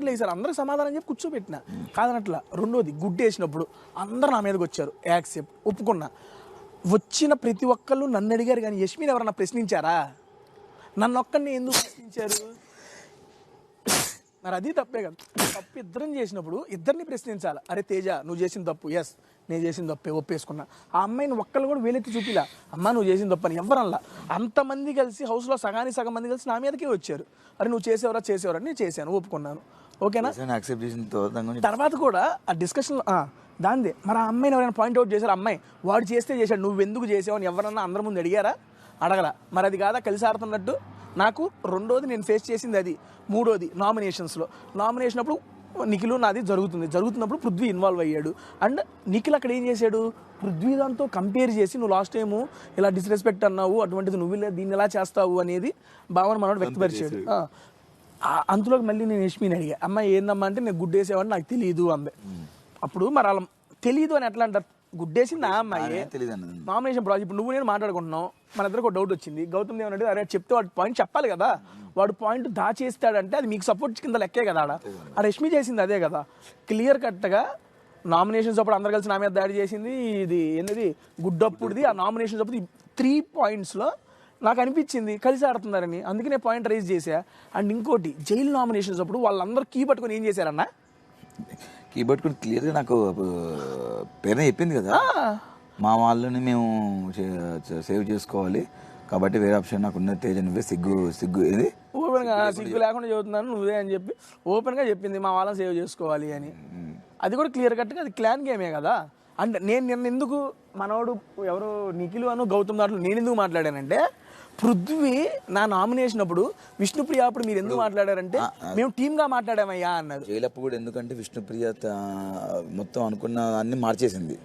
డౌట్లు వేసారు, అందరికి సమాధానం చెప్పి కూర్చోబెట్టిన కాదనట్లా. రెండోది గుడ్డు వేసినప్పుడు అందరు నా మీదకి వచ్చారు, యాక్సెప్ట్ ఒప్పుకున్నా. వచ్చిన ప్రతి ఒక్కళ్ళు నన్ను అడిగారు కానీ యష్మిని ఎవరన్నా ప్రశ్నించారా? నన్ను ఒక్కడిని ఎందుకు ప్రశ్నించారు? మరి అది తప్పే కదా. తప్పు ఇద్దరం చేసినప్పుడు ఇద్దరిని ప్రశ్నించాలి. అరే తేజ నువ్వు చేసిన తప్పు, ఎస్ నేను చేసిన తప్పే ఒప్పేసుకున్నా. ఆ అమ్మాయిని ఒక్కళ్ళు కూడా వేలెత్తి చూపిలా, అమ్మ నువ్వు చేసిన తప్పు అని ఎవరల్లా. అంతమంది కలిసి హౌస్లో సగం మంది కలిసి నా మీదకే వచ్చారు, అరే నువ్వు చేసేవరా నేను చేశాను ఒప్పుకున్నాను, ఓకేనా. తర్వాత కూడా ఆ డిస్కషన్ దాందే. మరి ఆ అమ్మాయిని ఎవరైనా పాయింట్అవుట్ చేశారు, అమ్మాయి వాడు చేస్తే చేశాడు నువ్వు ఎందుకు చేసావు అని ఎవరన్నా అందరి ముందు అడిగారా? అడగల. మరి అది కాదా కలిసి ఆడుతున్నట్టు? నాకు రెండోది నేను ఫేస్ చేసింది అది. మూడోది నామినేషన్ అప్పుడు నిఖిల్ నాది జరుగుతున్నప్పుడు పృథ్వీ ఇన్వాల్వ్ అయ్యాడు. అండ్ నిఖిల్ అక్కడ ఏం చేశాడు, పృథ్వీ దాంతో కంపేర్ చేసి నువ్వు లాస్ట్ టైము ఇలా డిస్రెస్పెక్ట్ అన్నావు, అటువంటిది నువ్వు దీన్ని ఎలా చేస్తావు అనేది భావన మనోడు వ్యక్తపరిచాడు. అంతలోకి మళ్ళీ నేను యష్మిని అడిగా, అమ్మాయి ఏందమ్మా అంటే నేను గుడ్డేసేవాడిని నాకు తెలియదు అందే. అప్పుడు మరి అలా తెలియదు అని ఎట్లా అంటారు? గుడ్డేసింది నా అమ్మాయి, నామినేషన్ ప్రాజెక్ట్. ఇప్పుడు నువ్వు నేను మాట్లాడుకుంటున్నావు, మన ఇద్దరికి ఒక డౌట్ వచ్చింది. గౌతమ్ దేవ్ అంటే అరే చెప్తే వాడు పాయింట్ చెప్పాలి కదా, వాడు పాయింట్ దాచేస్తాడంటే అది మీకు సపోర్ట్ కింద లెక్కే కదా. ఆ రష్మి చేసింది అదే కదా, క్లియర్ కట్గా నామినేషన్స్ అప్పుడు అందరు కలిసి నా మీద దాడి చేసింది. ఇది ఏంది గుడ్డప్పుడుది. ఆ నామినేషన్స్ అప్పుడు 3 పాయింట్స్లో నాకు అనిపించింది కలిసి ఆడుతున్నారని, అందుకే నేను పాయింట్ రైజ్ చేశా. అండ్ ఇంకోటి జైలు నామినేషన్స్ అప్పుడు వాళ్ళందరూ కీ పట్టుకొని ఏం చేశారన్నా, కీ పట్టుకుని క్లియర్గా నాకు పేరునే చెప్పింది కదా, మా వాళ్ళని మేము సేవ్ చేసుకోవాలి కాబట్టి వేరే ఆప్షన్ నాకు ఉన్న తేజ నువ్వే సిగ్గు ఏది ఓపెన్గా సిగ్గు లేకుండా చెబుతున్నాను నువ్వే అని చెప్పి ఓపెన్గా చెప్పింది మా వాళ్ళని సేవ్ చేసుకోవాలి అని. అది కూడా క్లియర్ కట్గా అది క్లాన్ గేమే కదా. అంటే నిన్న ఎందుకు మనోడు ఎవరు నిఖిల్ అను గౌతమ్ దాంట్లో నేను ఎందుకు మాట్లాడానంటే, పృథ్వీ నా నామినేషన్ అప్పుడు విష్ణుప్రియ అప్పుడు మీరు ఎందుకు మాట్లాడారంటే మేము టీమ్గా మాట్లాడామయ్యా అన్నారు. జైలప్పుడు కూడా ఎందుకంటే విష్ణుప్రియ మొత్తం అనుకున్న అన్ని మార్చేసింది.